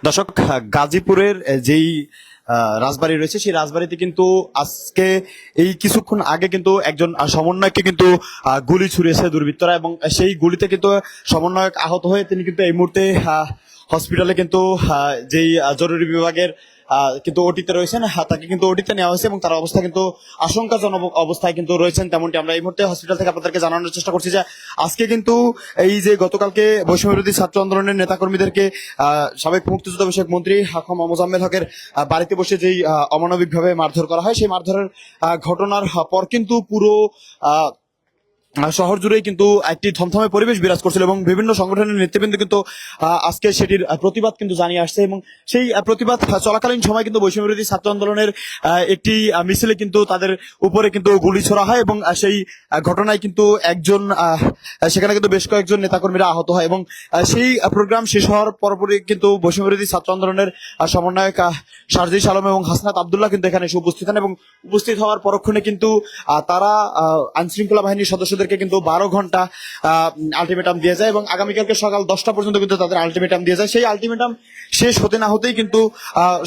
দর্শক, গাজীপুরের যেই রাজবাড়ি রয়েছে সেই রাজবাড়িতে কিন্তু আজকে এই কিছুক্ষণ আগে কিন্তু একজন সমন্বয়ককে কিন্তু গুলি ছুড়েছে দুর্বৃত্তরা, এবং সেই গুলিতে কিন্তু সমন্বয়ক আহত হয়ে তিনি কিন্তু এই মুহূর্তে হসপিটালে কিন্তু যেই জরুরি বিভাগের কিন্তু ওটিতে রয়েছেন, তাকে কিন্তু ওটিতে নেওয়া হয়েছে এবং তার অবস্থা কিন্তু আশঙ্কাজনক অবস্থায় কিন্তু রয়েছেন। তেমনটি আমরা এই মুহূর্তে হসপিটাল থেকে আপনাদেরকে জানানোর চেষ্টা করছি যে আজকে কিন্তু এই যে গতকালকে বৈষম্যবিরোধী ছাত্র আন্দোলনের নেতাকর্মীদেরকে সাবেক মুক্তিযুদ্ধ বিষয়ক মন্ত্রী খামা মোজাম্মেল হকের বাড়িতে বসে যেই অমানবিকভাবে মারধর করা হয়, সেই মারধরের ঘটনার পর কিন্তু পুরো শহর জুড়েই কিন্তু একটি থমথমে পরিবেশ বিরাজ করছিল এবং বিভিন্ন সংগঠনের নেতৃবৃন্দ কিন্তু আজকে সেটির প্রতিবাদ কিন্তু জানিয়ে আসছে। এবং সেই প্রতিবাদ চলাকালীন সময় কিন্তু বৈষম্যবিরোধী ছাত্র আন্দোলনের একটি মিছিলে কিন্তু তাদের উপরে কিন্তু গুলি ছোড়া হয় এবং সেই ঘটনায় কিন্তু একজন সেখানে কিন্তু বেশ কয়েকজন নেতাকর্মীরা আহত হয়। এবং সেই প্রোগ্রাম শেষ হওয়ার পরপরই কিন্তু বৈষম্যবিরোধী ছাত্র আন্দোলনের সমন্বয়ক শারজিস আলম এবং হাসনাত আব্দুল্লাহ কিন্তু এখানে এসে উপস্থিত হন এবং উপস্থিত হওয়ার পরক্ষণে কিন্তু তারা আইন শৃঙ্খলা বাহিনীর সদস্যদেরকে কিন্তু 12 ঘন্টা আলটিমেটাম দিয়ে যায় এবং আগামীকালকে সকাল 10টা পর্যন্ত কিন্তু তাদের আলটিমেটাম দিয়ে যায়। সেই আলটিমেটাম শেষ হতে না হতেই কিন্তু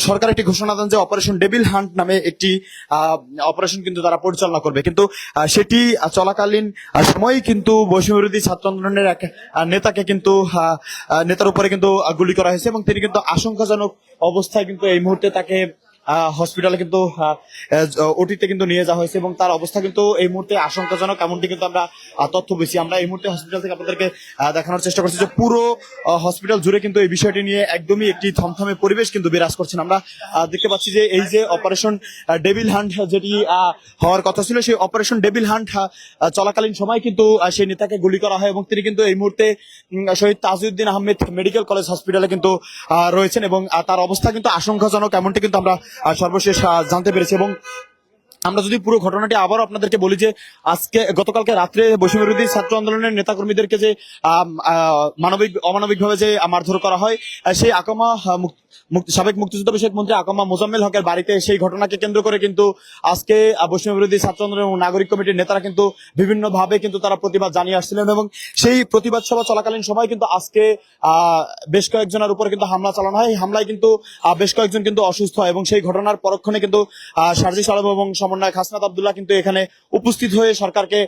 সরকার একটি ঘোষণা দেন যে অপারেশন ডেভিল হান্ট নামে একটি অপারেশন কিন্তু তারা পরিচালনা করবে। কিন্তু সেটি চলাকালীন সময়ই কিন্তু বৈষম্যবিরোধী ছাত্র আন্দোলনের এক নেতাকে কিন্তু নেতার উপরে কিন্তু গুলি করা হয়েছে এবং তিনি কিন্তু আশঙ্কাজনক অবস্থায় কিন্তু এই মুহূর্তে তাকে হসপিটালে কিন্তু ওটিতে কিন্তু নিয়ে যাওয়া হয়েছে এবং তার অবস্থা কিন্তু এই মুহূর্তে আশঙ্কাজনক, এমনটি কিন্তু আমরা তথ্য পেয়েছি। আমরা এই মুহূর্তে হসপিটাল থেকে আপনাদেরকে দেখানোর চেষ্টা করছি যে পুরো হসপিটাল জুড়ে কিন্তু এই বিষয়টি নিয়ে একদমই একটি থমথমে পরিবেশ কিন্তু বিরাজ করছেন। আমরা দেখতে পাচ্ছি যে এই যে অপারেশন ডেভিল হান্ট যেটি হওয়ার কথা ছিল, সেই অপারেশন ডেভিল হান্ট চলাকালীন সময় কিন্তু সেই নেতাকে গুলি করা হয় এবং তিনি কিন্তু এই মুহূর্তে শহীদ তাজউদ্দিন আহমেদ মেডিকেল কলেজ হসপিটালে কিন্তু রয়েছেন এবং তার অবস্থা কিন্তু আশঙ্কাজনক, এমনটি কিন্তু আমরা সর্বশেষ জানতে পেরেছি। এবং আমরা যদি পুরো ঘটনাটি আবারও আপনাদেরকে বলি যে আজকে গতকালকে রাত্রে বৈষম্যবিরোধী ছাত্র আন্দোলনের নেতাকর্মীদেরকে যে অমানবিকভাবে যে মারধর করা হয়, সেই আকামা সাবেক মুক্তিযুদ্ধ বিষয়ক মন্ত্রী আকামা মোজাম্মেল হকের বাড়িতে সেই ঘটনাকে কেন্দ্র করে কিন্তু আজকে বৈষম্যবিরোধী ছাত্র আন্দোলন এবং নাগরিক কমিটির নেতারা কিন্তু বিভিন্ন ভাবে কিন্তু তারা প্রতিবাদ জানিয়ে আসছিলেন এবং সেই প্রতিবাদ সভা চলাকালীন সময় কিন্তু আজকে বেশ কয়েকজনের উপরে কিন্তু হামলা চালানো হয়। এই হামলায় কিন্তু বেশ কয়েকজন কিন্তু অসুস্থ হয় এবং সেই ঘটনার পরক্ষণে কিন্তু শারজিস আলম এবং সমন্বয়ক হাসনাত আব্দুল্লাহ কিন্তু এখানে উপস্থিত হয়ে সরকারকে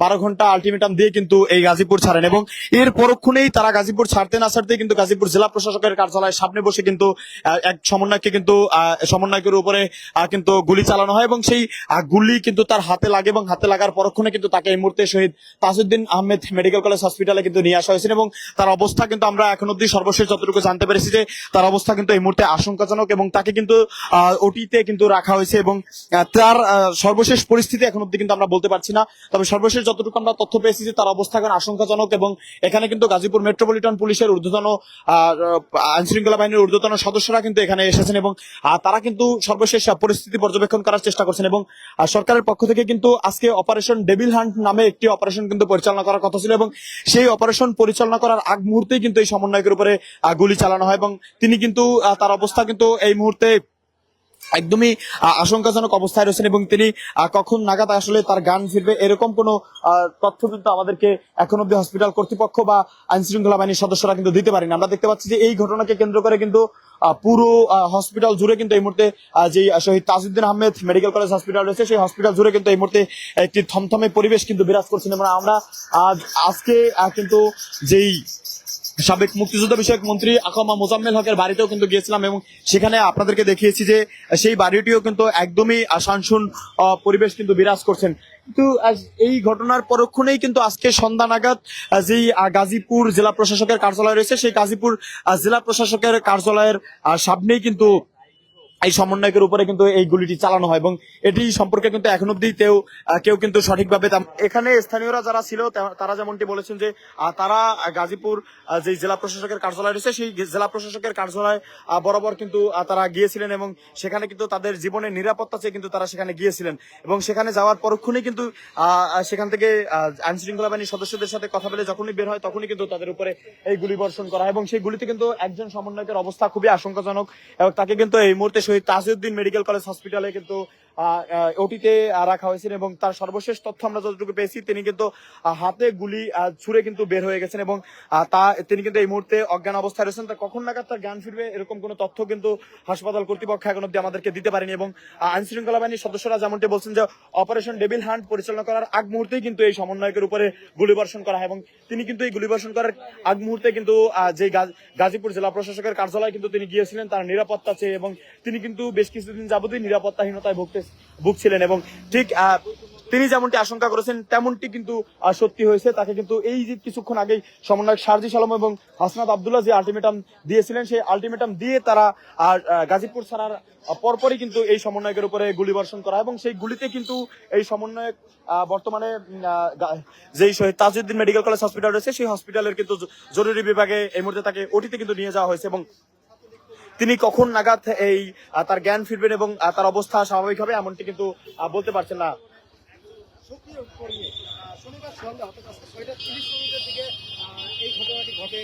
12 ঘন্টা আলটিমেটাম দিয়ে কিন্তু এই গাজীপুর ছাড়েন এবং এর পরক্ষণেই তারা গাজীপুর ছাড়তে না ছাড়তে কিন্তু গাজীপুর জেলা প্রশাসকের কার্যালয়ের সামনে বসে কিন্তু এক সমন্বয়ককে কিন্তু সমন্বয়কের উপরে কিন্তু গুলি চালানো হয় এবং সেই গুলি কিন্তু তার হাতে লাগে এবং হাতে লাগার পরক্ষণে কিন্তু তাকে এই মুহূর্তে শহীদ তাজউদ্দিন আহমেদ মেডিকেল কলেজ হসপিটালে কিন্তু নিয়ে আসা হয়েছে এবং তার অবস্থা কিন্তু আমরা এখন অব্দি সর্বশেষ যতটুকু জানতে পেরেছি যে তার অবস্থা কিন্তু এই মুহূর্তে আশঙ্কাজনক এবং তাকে কিন্তু ওটিতে কিন্তু রাখা হয়েছে এবং তার সর্বশেষ পরিস্থিতি এখন অব্দি কিন্তু আমরা বলতে পারছি না। তবে সর্বশেষ যতটুকু আমরা তথ্য পেয়েছি যে তার অবস্থা এখন আশঙ্কাজনক এবং এখানে কিন্তু গাজীপুর মেট্রোপলিটন পুলিশের ঊর্ধ্বতন আইন শৃঙ্খলা বাহিনীর ঊর্ধ্বতন সদস্যরা কিন্তু এখানে এসেছেন এবং তারা কিন্তু সর্বশেষ পরিস্থিতি পর্যবেক্ষণ করার চেষ্টা করছেন এবং সরকারের পক্ষ থেকে কিন্তু আজকে অপারেশন ডেভিল হান্ট নামে একটি অপারেশন কিন্তু পরিচালনা করার কথা ছিল এবং সেই অপারেশন পরিচালনা করার আগ মুহূর্তেই কিন্তু এই সমন্বয়কের উপরে গুলি চালানো হয় এবং তিনি কিন্তু তার অবস্থা কিন্তু এই মুহূর্তে একদমই আশঙ্কাজনক অবস্থায় রয়েছেন এবং তিনি কখন নাগাদ আসলে তার জ্ঞান ফিরবে এরকম কোনো তথ্য কিন্তু আমাদেরকে এখন অব্দি হসপিটাল কর্তৃপক্ষ বা আইন শৃঙ্খলা বাহিনীর সদস্যরা কিন্তু দিতে পারেনি। আমরা দেখতে পাচ্ছি যে এই ঘটনাকে কেন্দ্র করে কিন্তু পুরো হসপিটাল জুড়ে কিন্তু এই মুহূর্তে যে Shaheed Tajuddin Ahmed medical college hospital রয়েছে সেই হসপিটাল জুড়ে কিন্তু এই মুহূর্তে একটি থমথমে পরিবেশ কিন্তু বিরাজ করছেন এবং আমরা আজকে কিন্তু যেই সাবেক মুক্তিযুদ্ধ বিষয়ক মন্ত্রী আকামা মোজাম্মেল হকের বাড়িতেও কিন্তু গিয়েছিলাম এবং সেখানে আপনাদেরকে দেখিয়েছি যে সেই বাড়িটিও কিন্তু একদমই শানসুন পরিবেশ কিন্তু বিরাজ করছেন। কিন্তু এই ঘটনার পরক্ষণেই কিন্তু আজকে সন্ধ্যা নাগাদ যেই গাজীপুর জেলা প্রশাসকের কার্যালয় রয়েছে সেই গাজীপুর জেলা প্রশাসকের কার্যালয়ের সামনেই কিন্তু এই সমন্বয়কের উপরে কিন্তু এই গুলিটি চালানো হয় এবং এটি সম্পর্কে কিন্তু এখন অব্দি কেউ কিন্তু সঠিকভাবে এখানে স্থানীয়রা যারা ছিল তারা যেমনটি বলেছেন যে তারা গাজীপুর যে জেলা প্রশাসকের কার্যালয় রয়েছে সেই জেলা প্রশাসকের কার্যালয় বরাবর কিন্তু তারা গিয়েছিলেন এবং সেখানে কিন্তু তাদের জীবনের নিরাপত্তা চেয়ে কিন্তু তারা সেখানে গিয়েছিলেন এবং সেখানে যাওয়ার পরক্ষণেই কিন্তু সেখান থেকে আইন শৃঙ্খলা বাহিনীর সদস্যদের সাথে কথা বলে যখনই বের হয় তখনই কিন্তু তাদের উপরে এই গুলি বর্ষণ করা হয় এবং সেই গুলিতে কিন্তু একজন সমন্বয়কের অবস্থা খুবই আশঙ্কাজনক এবং তাকে কিন্তু এই মুহূর্তে শহীদ তাজউদ্দিন মেডিকেল কলেজ হসপিটালে কিন্তু ওটিতে রাখা হয়েছেন এবং তার সর্বশেষ তথ্য আমরা যতটুকু পেয়েছি তিনি কিন্তু হাতে গুলি ছুঁড়ে কিন্তু বের হয়ে গেছেন এবং তিনি কিন্তু এই মুহূর্তে অজ্ঞান অবস্থায় রয়েছেন। তা কখন নাগাদ তার জ্ঞান ফিরবে এরকম কোনো তথ্য কিন্তু হাসপাতাল কর্তৃপক্ষ এখন অব্দি আমাদেরকে দিতে পারেনি এবং আইন শৃঙ্খলা বাহিনীর সদস্যরা যেমনটি বলছেন যে অপারেশন ডেভিল হান্ট পরিচালনা করার আগ মুহূর্তেই কিন্তু এই সমন্বয়কের উপরে গুলিবর্ষণ করা হয় এবং তিনি কিন্তু এই গুলিবর্ষণ করার আগ মুহূর্তে কিন্তু যে গাজীপুর জেলা প্রশাসকের কার্যালয়ে কিন্তু তিনি গিয়েছিলেন তার নিরাপত্তা চেয়ে এবং তিনি কিন্তু বেশ কিছুদিন যাবতই নিরাপত্তাহীনতায় ভুগছিলেন এবং ঠিক তিনি যেমনটি আশঙ্কা করেছেন তেমনটি কিন্তু সত্যি হয়েছে। তাকে কিন্তু এই যে কিছুক্ষণ আগেই সমন্বয়ক সার্জিস আলম এবং হাসনাত আব্দুল্লাহ যে আলটিমেটাম দিয়েছিলেন সেই আলটিমেটাম দিয়ে তারা গাজীপুর ছাড়ার পরপরই কিন্তু এই সমন্বয়কের উপরে গুলিবর্ষণ করা এবং সেই গুলিতে কিন্তু এই সমন্বয়ক বর্তমানে যেই শহীদ তাজউদ্দিন মেডিকেল কলেজ হসপিটাল রয়েছে সেই হসপিটালের কিন্তু জরুরি বিভাগে এই মুহূর্তে তাকে ওটিতে কিন্তু নিয়ে যাওয়া হয়েছে এবং তিনি কখন নাগাদ এই তার জ্ঞান ফিরবেন এবং তার অবস্থা স্বাভাবিক হবে এমনটি কিন্তু বলতে পারছেন না। শনিবার সন্ধ্যা 6:30 মিনিটের দিকে এই ঘটনাটি ঘটে।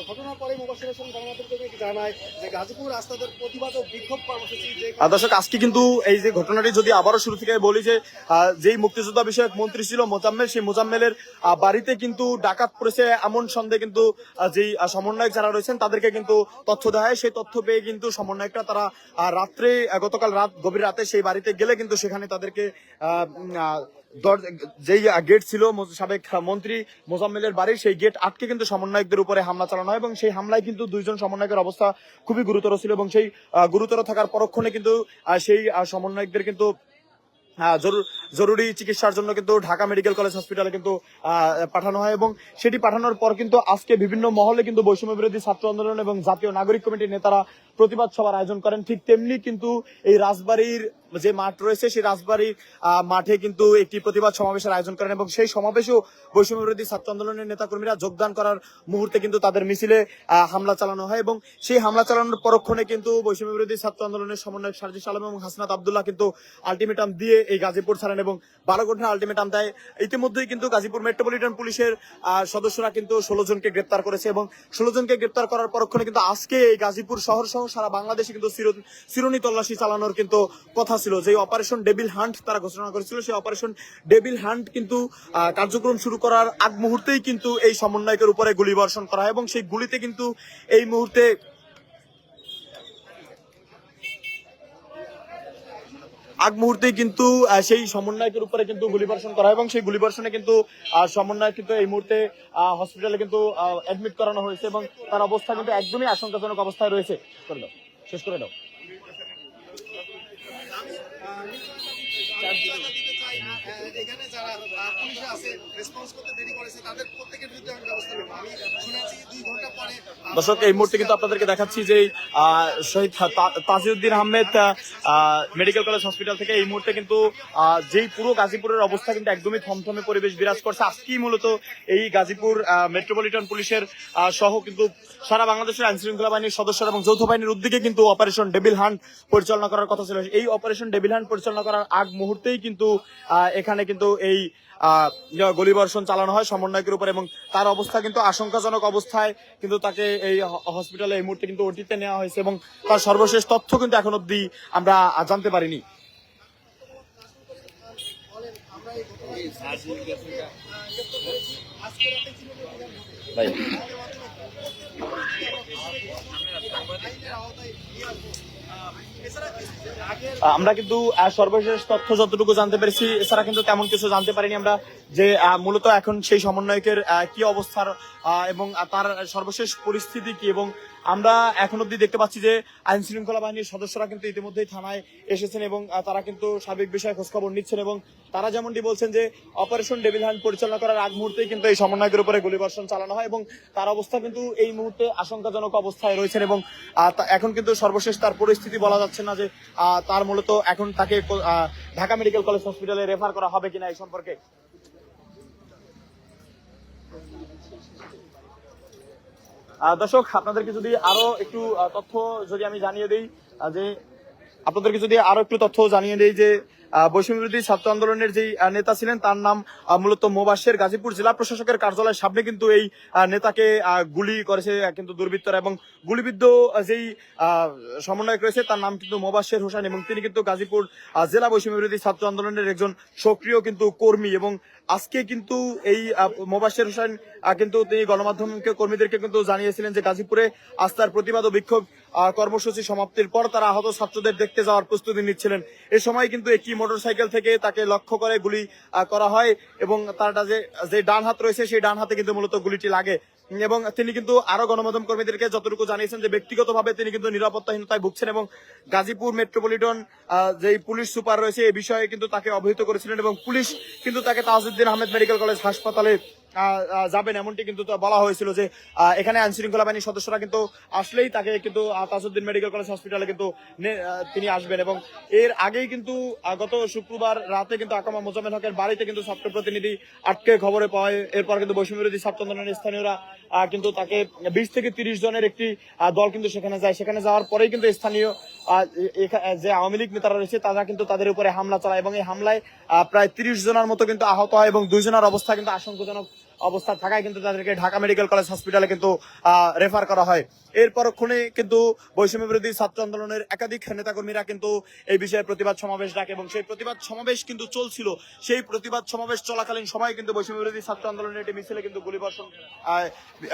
ঘটনার পরে মুবাশির হোসেন গণমাধ্যমকে জানায় যে গাজীপুর রাস্তাদের প্রতিবাদ ও বিক্ষোভ কর্মসূচি যে দর্শক আজকে কিন্তু এই যে ঘটনাটি যদি আবারও শুরু থেকে বলি যে যেই মুক্তিযোদ্ধা বিষয়ক মন্ত্রী ছিল মোজাম্মেল সেই মোজাম্মেলের বাড়িতে কিন্তু ডাকাত পড়েছে এমন সন্দেহে কিন্তু যেই সমন্বয়ক যারা রয়েছেন তাদেরকে কিন্তু তথ্য দেওয়া হয়। সেই তথ্য পেয়ে কিন্তু সমন্বয়করা তারা রাত্রে গতকাল গভীর রাতে সেই বাড়িতে গেলে কিন্তু সেখানে তাদেরকে যেই গেট ছিল সাবেক মন্ত্রী মোজাম্মেলের বাড়ির সেই গেট আটকে কিন্তু সমন্বয়কদের উপরে হামলা চালানো হয় এবং সেই হামলায় কিন্তু দুইজন সমন্বয়কের অবস্থা খুবই গুরুতর ছিল এবং সেই গুরুতর থাকার পরক্ষণে কিন্তু সেই সমন্বয়কদের কিন্তু জরুরি চিকিৎসার জন্য কিন্তু ঢাকা মেডিকেল কলেজ হসপিটালে কিন্তু পাঠানো হয় এবং সেটি পাঠানোর পর কিন্তু আজকে বিভিন্ন মহলে কিন্তু বৈষম্য বিরোধী ছাত্র আন্দোলন এবং জাতীয় নাগরিক কমিটির নেতারা প্রতিবাদ সভার আয়োজন করেন। ঠিক তেমনি কিন্তু এই রাজবাড়ির যে মাঠ রয়েছে সেই রাজবাড়ির মাঠে কিন্তু একটি প্রতিবাদ সমাবেশের আয়োজন করেন এবং সেই সমাবেশেও বৈষম্য বিরোধী ছাত্র আন্দোলনের নেতাকর্মীরা যোগদান করার মুহূর্তে কিন্তু তাদের মিছিলে হামলা চালানো হয় এবং সেই হামলা চালানোর পরক্ষণে কিন্তু বৈষম্য বিরোধী ছাত্র আন্দোলনের সমন্বয়ক সার্জিস আলম এবং হাসনাত আব্দুল্লাহ কিন্তু আলটিমেটাম দিয়ে এই গাজীপুর ছাড়েন এবং 12 ঘন্টা আলটিমেটাম দেয়। ইতিমধ্যেই কিন্তু গাজীপুর মেট্রোপলিটন পুলিশের সদস্যরা কিন্তু 16 জনকে গ্রেপ্তার করেছে এবং 16 জনকে গ্রেপ্তার করার পরক্ষণে কিন্তু আজকে এই গাজীপুর শহর সহ সারা বাংলাদেশে কিন্তু চিরুনি তল্লাশি চালানোর কিন্তু কথা ছিল। যে অপারেশন ডেভিল হান্ট তারা ঘোষণা করেছিল সেই অপারেশন ডেভিল হান্ট কিন্তু কার্যক্রম শুরু করার আগ মুহূর্তেই কিন্তু এই সমন্বয়কের উপরে গুলিবর্ষণ করা হয় এবং সেই গুলিতে কিন্তু এই মুহূর্তে কিন্তু সেই সমন্বয়কের উপরে কিন্তু গুলিবর্ষণ করা হয় এবং সেই গুলিবর্ষণে কিন্তু সমন্বয়ক কিন্তু এই মুহূর্তে হসপিটালে কিন্তু অ্যাডমিট করানো হয়েছে এবং তার অবস্থা কিন্তু একদমই আশঙ্কাজনক অবস্থায় রয়েছে। শেষ করে দাও। এখানে যারা পুলিশে আছে রেসপন্স করতে দেরি করেছে তাদের প্রত্যেকের বিরুদ্ধে আমি ব্যবস্থা নেব। আমি শুনেছি 2 ঘন্টা পরে। দর্শক এই মুহূর্তে কিন্তু আপনাদেরকে দেখাচ্ছি যে Shaheed Tajuddin Ahmed medical college hospital থেকে এই মুহূর্তে কিন্তু যেই পুরো গাজীপুরের অবস্থা কিন্তু একদমই থমথমে পরিবেশ বিরাজ করছে। আজকেই মূলত এই গাজীপুর মেট্রোপলিটন পুলিশের সহ কিন্তু সারা বাংলাদেশের আইন শৃঙ্খলা বাহিনীর সদস্যরা এবং যৌথ বাহিনীর উদ্যোগে কিন্তু অপারেশন ডেভিল হান্ট পরিচালনা করার কথা ছিল। এই অপারেশন ডেভিল হান্ট পরিচালনা করার আগ মুহূর্তেই কিন্তু এখানে কিন্তু এই গুলিবর্ষণ চালানো হয় সমন্বয়কের উপর এবং তার অবস্থা কিন্তু আশঙ্কাজনক অবস্থায় কিন্তু তাকে এই হসপিটালে এই মুহূর্তে কিন্তু ওটিতে নেওয়া হয়েছে এবং তার সর্বশেষ তথ্য কিন্তু এখন অব্দি আমরা জানতে পারিনি। আমরা কিন্তু সর্বশেষ তথ্য যতটুকু জানতে পেরেছি এছাড়া কিন্তু তেমন কিছু জানতে পারিনি আমরা যে মূলত এখন সেই সমন্বয়কের কি অবস্থার এবং তার সর্বশেষ পরিস্থিতি কি এবং আমরা এখন অব্দি দেখতে পাচ্ছি যে আইন শৃঙ্খলা বাহিনীর সদস্যরা কিন্তু ইতিমধ্যেই থানায় এসেছেন এবং তারা কিন্তু সার্বিক বিষয়ে খোঁজখবর নিচ্ছেন এবং তারা যেমনটি বলছেন যে অপারেশন ডেভিল হান্ট পরিচালনা করার আগ মুহূর্তেই কিন্তু এই সমন্বয়কের উপরে গুলিবর্ষণ চালানো হয় এবং তার অবস্থা কিন্তু এই মুহূর্তে আশঙ্কাজনক অবস্থায় রয়েছেন এবং এখন কিন্তু সর্বশেষ তার পরিস্থিতি বলা যাচ্ছে না যে তার মূলত এখন তাকে ঢাকা মেডিকেল কলেজ হসপিটালে রেফার করা হবে কিনা এই সম্পর্কে। দর্শক আপনাদেরকে যদি আরো একটু তথ্য যদি আমি জানিয়ে দিই যে আপনাদেরকে যদি আরো একটু তথ্য জানিয়ে দিই যে বৈষম্যবিরোধী ছাত্র আন্দোলনের যে নেতা ছিলেন তার নাম মূলত মোবাশ্বের। গাজীপুর জেলা প্রশাসকের কার্যালয়ের সামনে কিন্তু এই নেতাকে গুলি করেছে কিন্তু দুর্বৃত্তরা, এবং গুলিবিদ্ধ যেই সমন্বয়ক রয়েছে তার নাম কিন্তু মোবাশ্বের হোসেন, এবং তিনি কিন্তু গাজীপুর জেলা বৈষম্যবিরোধী ছাত্র আন্দোলনের একজন সক্রিয় কিন্তু কর্মী। এবং আজকে কিন্তু এই মোবাশ্বের হোসেন কিন্তু তিনি গণমাধ্যমকে কর্মীদেরকে কিন্তু জানিয়েছিলেন যে গাজীপুরে আস্থার প্রতিবাদ ও বিক্ষোভ কর্মসূচি সমাপ্তির পর তারা আহত ছাত্রদের দেখতে যাওয়ার প্রস্তুতি নিচ্ছিলেন। এ সময় কিন্তু একটি মোটরসাইকেল থেকে তাকে লক্ষ্য করে গুলি করা হয়, এবং তার যে ডান হাত রয়েছে সেই ডান হাতে কিন্তু মূলত গুলিটি লাগে। এবং তিনি কিন্তু আরো গণমাধ্যম কর্মীদেরকে যতটুকু জানিয়েছেন যে ব্যক্তিগতভাবে তিনি কিন্তু নিরাপত্তাহীনতায় ভুগছেন, এবং গাজীপুর মেট্রোপলিটন যে পুলিশ সুপার রয়েছে এই বিষয়ে কিন্তু তাকে অবহিত করেছিলেন, এবং পুলিশ কিন্তু তাকে তাজউদ্দিন আহমেদ মেডিকেল কলেজ হাসপাতালে যাবেন এমনটি কিন্তু বলা হয়েছিল যে এখানে আইন শৃঙ্খলা বাহিনীর সদস্যরা কিন্তু আসলেই তাকে কিন্তু তাজউদ্দিন মেডিকেল কলেজ হসপিটালে কিন্তু তিনি আসবেন। এবং এর আগেই কিন্তু গত শুক্রবার রাতে কিন্তু আকামা মোজাম্মেল হকের বাড়িতে কিন্তু ছাত্র প্রতিনিধি আটকে খবরে পাওয়া, এরপর কিন্তু বৈষম্যবিরোধী ছাত্র আন্দোলনের স্থানীয়রা কিন্তু তাকে 20 থেকে 30 জনের একটি দল কিন্তু সেখানে যায়। সেখানে যাওয়ার পরেই কিন্তু স্থানীয় যে আওয়ামী লীগ নেতারা রয়েছে তারা কিন্তু তাদের উপরে হামলা চালায়, এবং এই হামলায় প্রায় 30 জনের মতো কিন্তু আহত হয়, এবং 2 জনের অবস্থা কিন্তু আশঙ্কাজনক অবস্থা থাকায় কিন্তু তাদেরকে ঢাকা মেডিকেল কলেজ হসপিটালে কিন্তু রেফার করা হয়। এর পরক্ষণে কিন্তু বৈষম্য বিরোধী ছাত্র আন্দোলনের একাধিক নেতাকর্মীরা কিন্তু এই বিষয়ে প্রতিবাদ সমাবেশ ডাকে, এবং সেই প্রতিবাদ সমাবেশ কিন্তু চলছিল। সেই প্রতিবাদ সমাবেশ চলাকালীন সময় কিন্তু বৈষম্য বিরোধী ছাত্র আন্দোলনের একটি মিছিলে কিন্তু গুলিবর্ষণ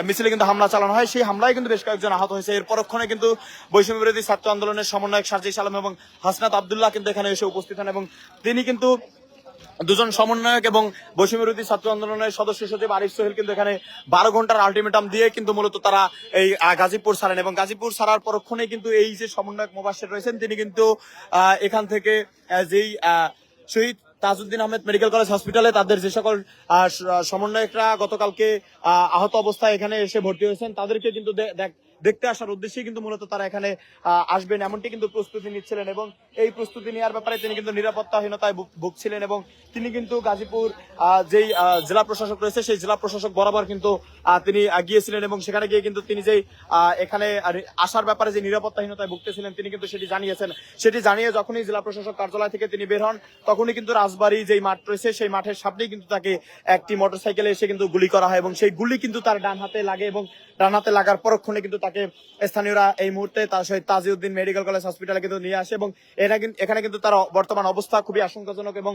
মিছিলে কিন্তু হামলা চালানো হয়। সেই হামলায় কিন্তু বেশ কয়েকজন আহত হয়েছে। এর পরক্ষণে কিন্তু বৈষম্য বিরোধী ছাত্র আন্দোলনের সমন্বয়ক সার্জিস আলম এবং হাসনাত আব্দুল্লাহ কিন্তু এখানে এসে উপস্থিত হন, এবং তিনি কিন্তু দুজন সমন্বয়ক এবং বৈষম্যবিরোধী ছাত্র আন্দোলনের সদস্য সচিব আরিফ সোহেল কিন্তু এখানে 12 ঘন্টার আলটিমেটাম দিয়ে কিন্তু মূলত তারা এই গাজীপুর ছাড়েন, এবং গাজীপুর ছাড়ার পরক্ষণে কিন্তু এই যে সমন্বয়ক মোবাশ্বের রয়েছেন তিনি কিন্তু এখান থেকে যেই শহীদ তাজউদ্দিন আহমেদ মেডিকেল কলেজ হসপিটালে তাদের যে সকল সমন্বয়করা গতকালকে আহত অবস্থায় এখানে এসে ভর্তি হয়েছেন তাদেরকে কিন্তু দেখতে আসার উদ্দেশ্যে কিন্তু মূলত তারা এখানে আসবেন এমনটি কিন্তু প্রস্তুতি নিচ্ছিলেন, এবং এই প্রস্তুতি নেওয়ার ব্যাপারে তিনি কিন্তু নিরাপত্তাহীনতায় ভুগছিলেন। এবং তিনি কিন্তু গাজীপুর যেই জেলা প্রশাসক রয়েছে সেই জেলা প্রশাসক বরাবর কিন্তু তিনি গিয়েছিলেন, এবং সেখানে গিয়ে কিন্তু তিনি যেই এখানে আসার ব্যাপারে যে নিরাপত্তাহীনতায় ভুগতেছিলেন তিনি কিন্তু সেটি জানিয়েছেন। সেটি জানিয়ে যখনই জেলা প্রশাসক কার্যালয় থেকে তিনি বের হন তখনই কিন্তু রাজবাড়ী যেই মাঠ রয়েছে সেই মাঠের সামনেই কিন্তু তাকে একটি মোটরসাইকেলে এসে কিন্তু গুলি করা হয়, এবং সেই গুলি কিন্তু তার ডান হাতে লাগে, এবং ডান হাতে লাগার পরক্ষণে কিন্তু তাকে স্থানীয়রা এই মুহূর্তে তার সহিত তাজউদ্দিন মেডিকেল কলেজ হসপিটালে কিন্তু নিয়ে আসে, এবং এখানে কিন্তু তার বর্তমান অবস্থা খুবই আশঙ্কাজনক, এবং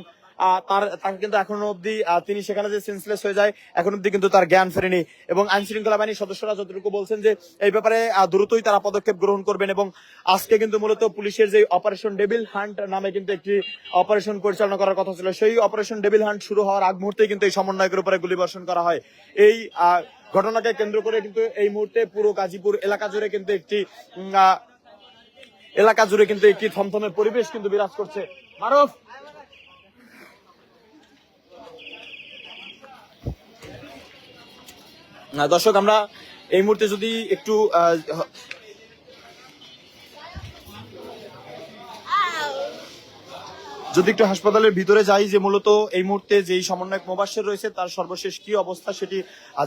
তাকে কিন্তু এখনো অব্দি তিনি সেখানে যে সেন্সলেস হয়ে যায় এখন অব্দি কিন্তু তার জ্ঞান ফেরেনি। এবং আইন শৃঙ্খলা বাহিনীর সদস্যরা যতটুকু বলছেন যে এই ব্যাপারে দ্রুতই তারা পদক্ষেপ গ্রহণ করবেন, এবং আজকে কিন্তু মূলত পুলিশের যে অপারেশন ডেভিল হান্ট নামে কিন্তু একটি অপারেশন পরিচালনা করার কথা ছিল, সেই অপারেশন ডেভিল হান্ট শুরু হওয়ার আগ মুহূর্তে কিন্তু এই সমন্বয়কের উপরে গুলিবর্ষণ করা হয়। এই ঘটনাকে কেন্দ্র করে কিন্তু এই মুহূর্তে পুরো গাজীপুর এলাকা জুড়ে কিন্তু একটি থমথমে পরিবেশ কিন্তু বিরাজ করছে। মারুফ দর্শক, আমরা এই মুহূর্তে যদি একটু হাসপাতালের ভিতরে যাই, যে মূলত এই মুহূর্তে যেই সমন্বয়ক মোবাশ্বের রয়েছে তার সর্বশেষ কি অবস্থা সেটি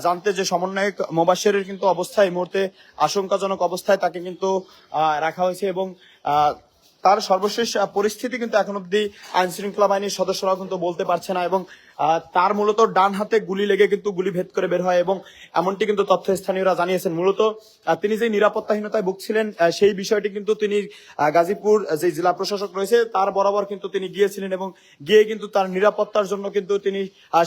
জানতে, যে সমন্বয়ক মোবাশ্বেরের কিন্তু অবস্থা এই মুহূর্তে আশঙ্কাজনক অবস্থায় তাকে কিন্তু রাখা হয়েছে, এবং তার সর্বশেষ পরিস্থিতি কিন্তু এখন অব্দি আইন শৃঙ্খলা বাহিনীর সদস্যরাও কিন্তু বলতে পারছে না, এবং তার মূলত ডান হাতে গুলি লেগে কিন্তু গুলি ভেদ করে বের হয়, এবং এমনটি কিন্তু তথ্য স্থানীয়রা জানিয়েছেন। মূলত তিনি যে নিরাপত্তাহীনতায় ভুগছিলেন সেই বিষয়টি কিন্তু তিনি গাজীপুর যে জেলা প্রশাসক রয়েছে তার বরাবর কিন্তু তিনি গিয়েছিলেন, এবং গিয়ে কিন্তু তার নিরাপত্তার জন্য কিন্তু তিনি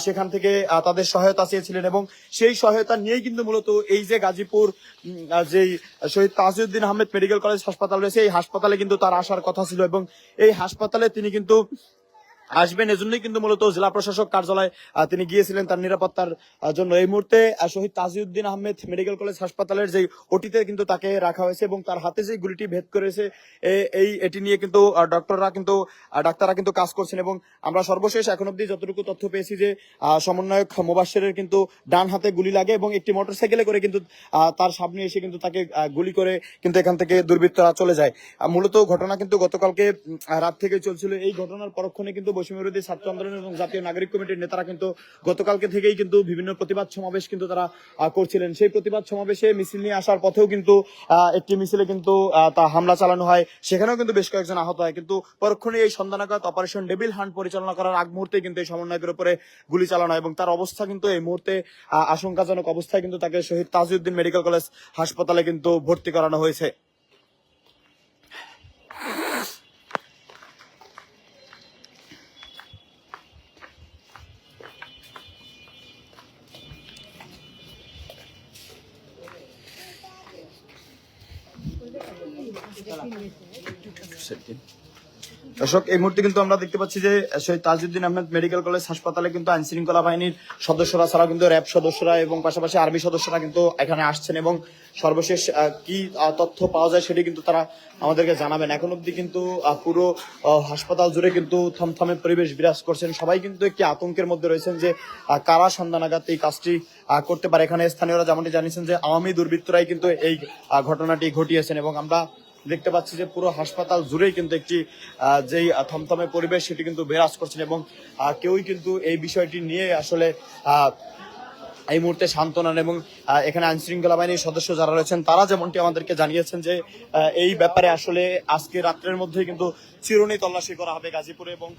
সেখান থেকে তাদের সহায়তা চেয়েছিলেন, এবং সেই সহায়তা নিয়েই কিন্তু মূলত এই যে গাজীপুর যেই শহীদ তাজউদ্দিন আহমেদ মেডিকেল কলেজ হাসপাতাল রয়েছে এই হাসপাতালে কিন্তু তার আসার কথা ছিল, এবং এই হাসপাতালে তিনি কিন্তু আসবেন এজন্যই কিন্তু মূলত জেলা প্রশাসক কার্যালয়ে তিনি গিয়েছিলেন তার নিরাপত্তার জন্য। এই মুহূর্তে শহীদ তাজউদ্দিন আহমেদ মেডিকেল কলেজ হাসপাতালের যে ওটিতে কিন্তু তাকে রাখা হয়েছে, এবং তার হাতে যে গুলিটি ভেদ করেছে এটি নিয়ে কিন্তু ডাক্তাররা কিন্তু কাজ করছেন, এবং আমরা সর্বশেষ এখন অব্দি যতটুকু তথ্য পেয়েছি যে সমন্বয়ক মোবাশ্বেরের কিন্তু ডান হাতে গুলি লাগে, এবং একটি মোটরসাইকেলে করে কিন্তু তার সামনে এসে কিন্তু তাকে গুলি করে কিন্তু এখান থেকে দুর্বৃত্তরা চলে যায়। মূলত ঘটনা কিন্তু গতকালকে রাত থেকে চলছিল। এই ঘটনার পরক্ষণে কিন্তু বৈষম্যবিরোধী ছাত্র আন্দোলন এবং জাতীয় নাগরিক কমিটির নেতারা কিন্তু গতকালকে থেকেই কিন্তু বিভিন্ন প্রতিবাদ সমাবেশ কিন্তু তারা করছিলেন। সেই প্রতিবাদ সমাবেশে মিছিল নিয়ে আসার পথেও কিন্তু একটি মিছিলে কিন্তু তা হামলা চালানো হয়, সেখানেও কিন্তু বেশ কয়েকজন আহত হয়। কিন্তু পরক্ষণে এই সন্ধ্যা নাগাদ অপারেশন ডেভিল হান্ট পরিচালনা করার আগ মুহূর্তে কিন্তু এই সমন্বয়কের উপরে গুলি চালানো হয় এবং তার অবস্থা কিন্তু এই মুহূর্তে আশঙ্কাজনক অবস্থায় কিন্তু তাকে শহীদ তাজউদ্দিন মেডিকেল কলেজ হাসপাতালে কিন্তু ভর্তি করানো হয়েছে। দর্শক, এই মুহূর্তে কিন্তু আমরা দেখতে পাচ্ছি যে শহীদ তাজউদ্দিন আহমেদ মেডিকেল কলেজ হাসপাতালে কিন্তু আইন শৃঙ্খলা বাহিনীর সদস্যরা ছাড়া কিন্তু র্যাব সদস্যরা এবং পাশাপাশি আর্মি সদস্যরা কিন্তু এখানে আসছেন এবং সর্বশেষ কি তথ্য পাওয়া যায় সেটি কিন্তু তারা আমাদেরকে জানাবেন। এখন অব্দি কিন্তু পুরো হাসপাতাল জুড়ে কিন্তু থমথমে পরিবেশ বিরাজ করছেন, সবাই কিন্তু একটি আতঙ্কের মধ্যে রয়েছেন যে কারা সন্ধ্যা নাগাদ এই কাজটি করতে পারে। এখানে স্থানীয়রা যেমনটি জানিয়েছেন যে আওয়ামী দুর্বৃত্তরাই কিন্তু এই ঘটনাটি ঘটিয়েছেন এবং আমরা দেখতে পাচ্ছি যে পুরো হাসপাতাল জুড়েই কিন্তু একটি যেই থমথমে পরিবেশ সেটি কিন্তু বিরাজ করছেন এবং কেউই কিন্তু এই বিষয়টি নিয়ে আসলে এই মুহূর্তে শান্ত নন। এবং এখানে আইন শৃঙ্খলা বাহিনীর সদস্য যারা রয়েছেন তারা যেমনটি আমাদেরকে জানিয়েছেন যে এই ব্যাপারে আসলে আজকে রাত্রের মধ্যেই কিন্তু চিরুনি তল্লাশি করা হবে গাজীপুরে এবং